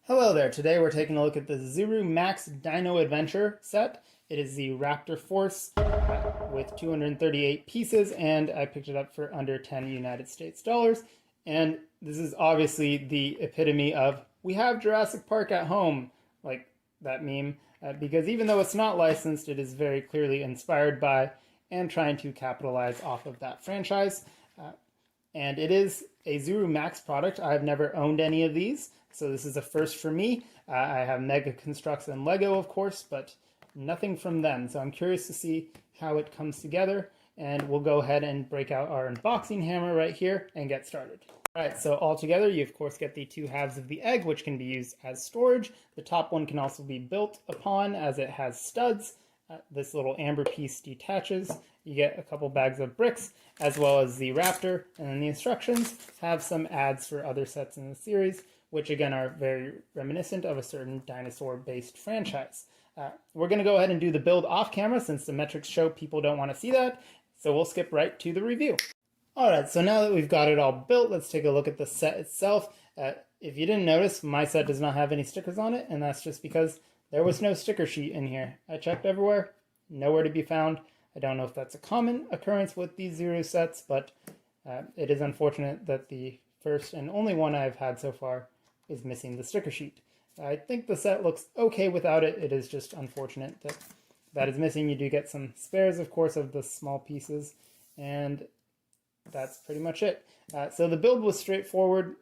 Hello there, today we're taking a look at the Zuru Max Dino Adventure set. It is the Raptor Force with 238 pieces, and I picked it up for under 10 United States dollars. And this is obviously the epitome of, we have Jurassic Park at home, like that meme, because even though it's not licensed, it is very clearly inspired by and trying to capitalize off of that franchise. And it is a Zuru Max product. I've never owned any of these, so this is a first for me. I have Mega Constructs and Lego, of course, but nothing from them. So I'm curious to see how it comes together, and we'll go ahead and break out our unboxing hammer right here and get started. All right, so all together, you of course get the two halves of the egg, which can be used as storage. The top one can also be built upon as it has studs. This little amber piece detaches. You get a couple bags of bricks, as well as the Raptor, and then the instructions have some ads for other sets in the series, which again are very reminiscent of a certain dinosaur-based franchise. We're going to go ahead and do the build off camera since the metrics show people don't want to see that, so we'll skip right to the review. Alright, so now that we've got it all built, let's take a look at the set itself. If you didn't notice, my set does not have any stickers on it, and that's just because there was no sticker sheet in here. I checked everywhere, nowhere to be found. I don't know if that's a common occurrence with these Zuru sets, but it is unfortunate that the first and only one I've had so far is missing the sticker sheet. I think the set looks okay without it. It is just unfortunate that that is missing. You do get some spares, of course, of the small pieces, and that's pretty much it. So the build was straightforward.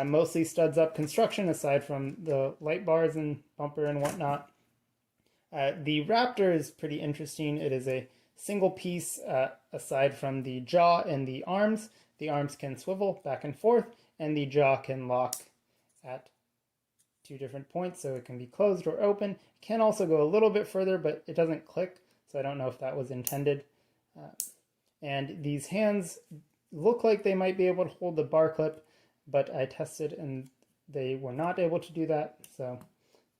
Mostly studs up construction aside from the light bars and bumper and whatnot. The Raptor is pretty interesting. It is a single piece aside from the jaw and the arms. The arms can swivel back and forth, and the jaw can lock at two different points, so it can be closed or open. It can also go a little bit further, but it doesn't click, so I don't know if that was intended. And these hands look like they might be able to hold the bar clip, but I tested and they were not able to do that, so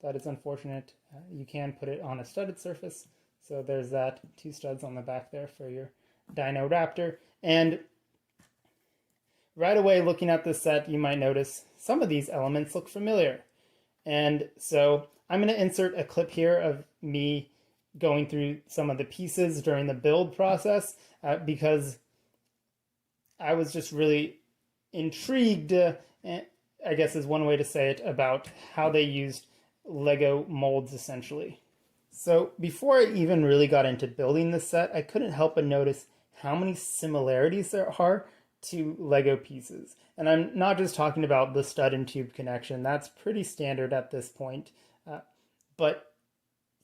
that is unfortunate. You can put it on a studded surface, so there's that. Two studs on the back there for your Dino Raptor. And right away, looking at this set, you might notice some of these elements look familiar. And so I'm going to insert a clip here of me going through some of the pieces during the build process because I was just really intrigued, I guess is one way to say it, about how they used Lego molds essentially. So before I even really got into building this set, I couldn't help but notice how many similarities there are to Lego pieces. And I'm not just talking about the stud and tube connection, that's pretty standard at this point, but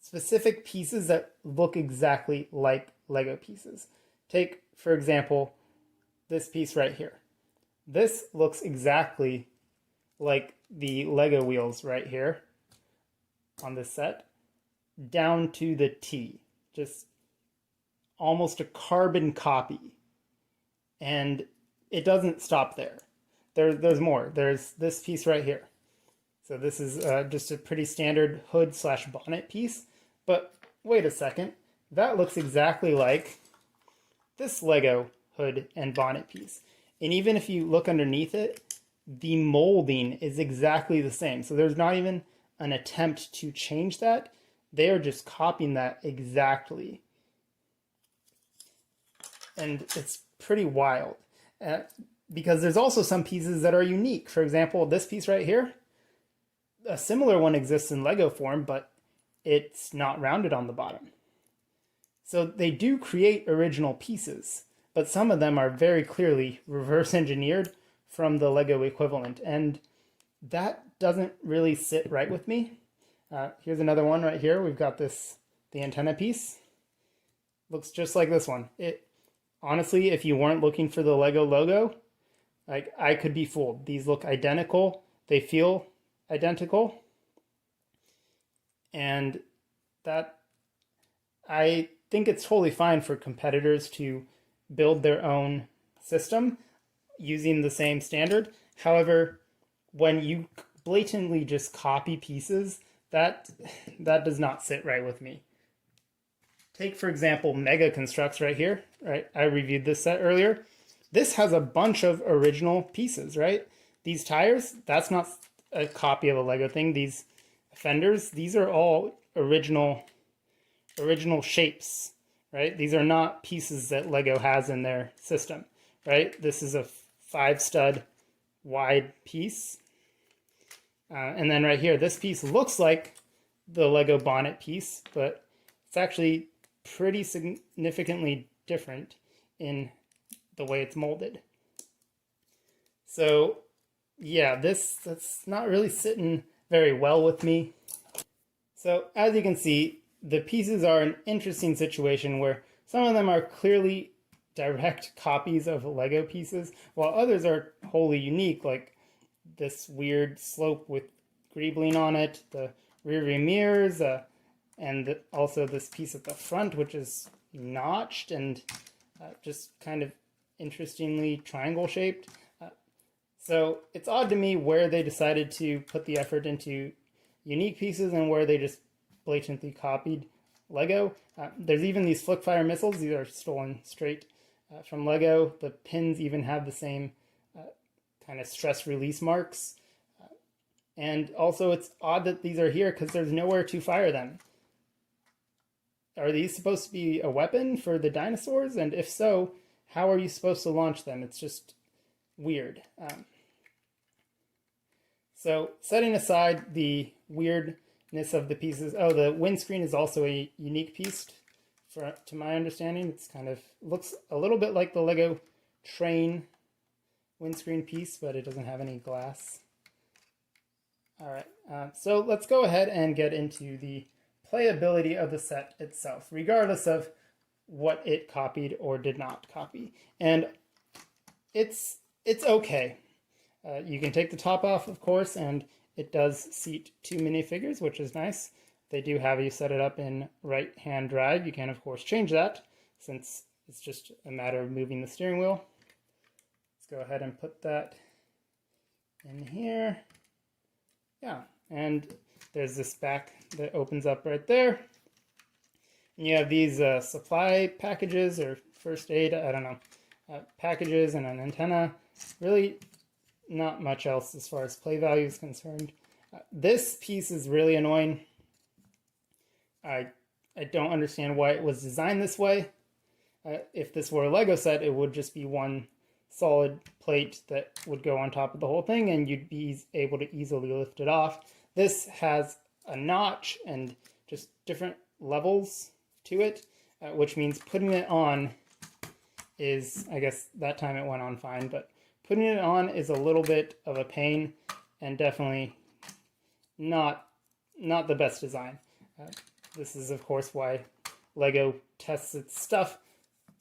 specific pieces that look exactly like Lego pieces. Take, for example, this piece right here. This looks exactly like the Lego wheels right here on this set, down to the T. Just almost a carbon copy. And it doesn't stop there. There's more. There's this piece right here. So this is just a pretty standard hood/bonnet piece. But wait a second. That looks exactly like this Lego hood and bonnet piece. And even if you look underneath it, the molding is exactly the same. So there's not even an attempt to change that. They are just copying that exactly. And it's pretty wild. Because there's also some pieces that are unique. For example, this piece right here, a similar one exists in Lego form, but it's not rounded on the bottom. So they do create original pieces, but some of them are very clearly reverse engineered from the Lego equivalent, and that doesn't really sit right with me. Here's another one right here. We've got the antenna piece. Looks just like this one. Honestly, if you weren't looking for the Lego logo, I could be fooled. These look identical. They feel identical. And that, I think it's totally fine for competitors to build their own system using the same standard. However, when you blatantly just copy pieces, that does not sit right with me. Take, for example, Mega Constructs right here. Right, I reviewed this set earlier. This has a bunch of original pieces, right? These tires, that's not a copy of a Lego thing. These fenders, these are all original shapes, right? These are not pieces that Lego has in their system, right? This is a 5-stud wide piece. And then right here, this piece looks like the Lego bonnet piece, but it's actually pretty significantly different in the way it's molded. So yeah, that's not really sitting very well with me. So as you can see, the pieces are an interesting situation where some of them are clearly direct copies of Lego pieces, while others are wholly unique, like this weird slope with greebling on it, the rear view mirrors, and also this piece at the front, which is notched and just kind of interestingly triangle shaped. So it's odd to me where they decided to put the effort into unique pieces and where they just blatantly copied Lego. There's even these flick fire missiles. These are stolen straight from Lego. The pins even have the same kind of stress release marks. And also it's odd that these are here because there's nowhere to fire them. Are these supposed to be a weapon for the dinosaurs? And if so, how are you supposed to launch them? It's just weird. So setting aside the weirdness of the pieces, oh, the windscreen is also a unique piece to my understanding. It's kind of looks a little bit like the Lego train windscreen piece, but it doesn't have any glass. All right, so let's go ahead and get into the playability of the set itself, regardless of what it copied or did not copy. And it's okay. You can take the top off, of course, and it does seat 2 minifigures, which is nice. They do have you set it up in right-hand drive. You can, of course, change that since it's just a matter of moving the steering wheel. Let's go ahead and put that in here. Yeah, and there's this back that opens up right there. And you have these supply packages or first aid, I don't know, packages and an antenna. Really not much else as far as play value is concerned. This piece is really annoying. I don't understand why it was designed this way. If this were a Lego set, it would just be one solid plate that would go on top of the whole thing and you'd be able to easily lift it off. This has a notch and just different levels to it, which means putting it on is, I guess that time it went on fine, but putting it on is a little bit of a pain and definitely not the best design. This is, of course, why Lego tests its stuff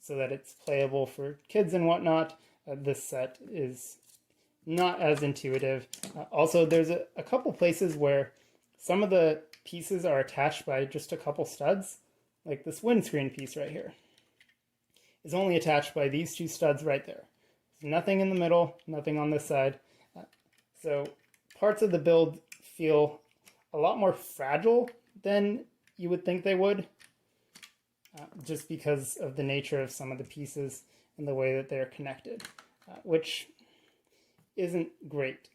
so that it's playable for kids and whatnot. This set is not as intuitive. Also, there's a couple places where some of the pieces are attached by just a couple studs, like this windscreen piece right here is only attached by these 2 studs right there. There's nothing in the middle, nothing on this side. So parts of the build feel a lot more fragile than you would think they would, just because of the nature of some of the pieces and the way that they're connected, which isn't great.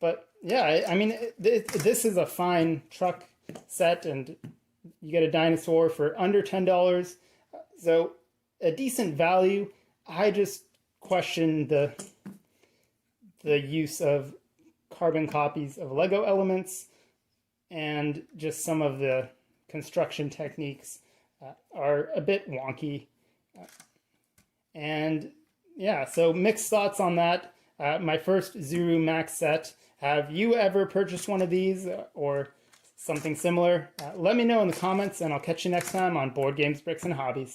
But yeah, I mean, this is a fine truck set, and you get a dinosaur for under $10. So a decent value. I just question the use of carbon copies of Lego elements, and just some of the construction techniques are a bit wonky. And yeah, so mixed thoughts on that. My first Zuru Max set. Have you ever purchased one of these or something similar? Let me know in the comments, and I'll catch you next time on Board Games, Bricks, and Hobbies.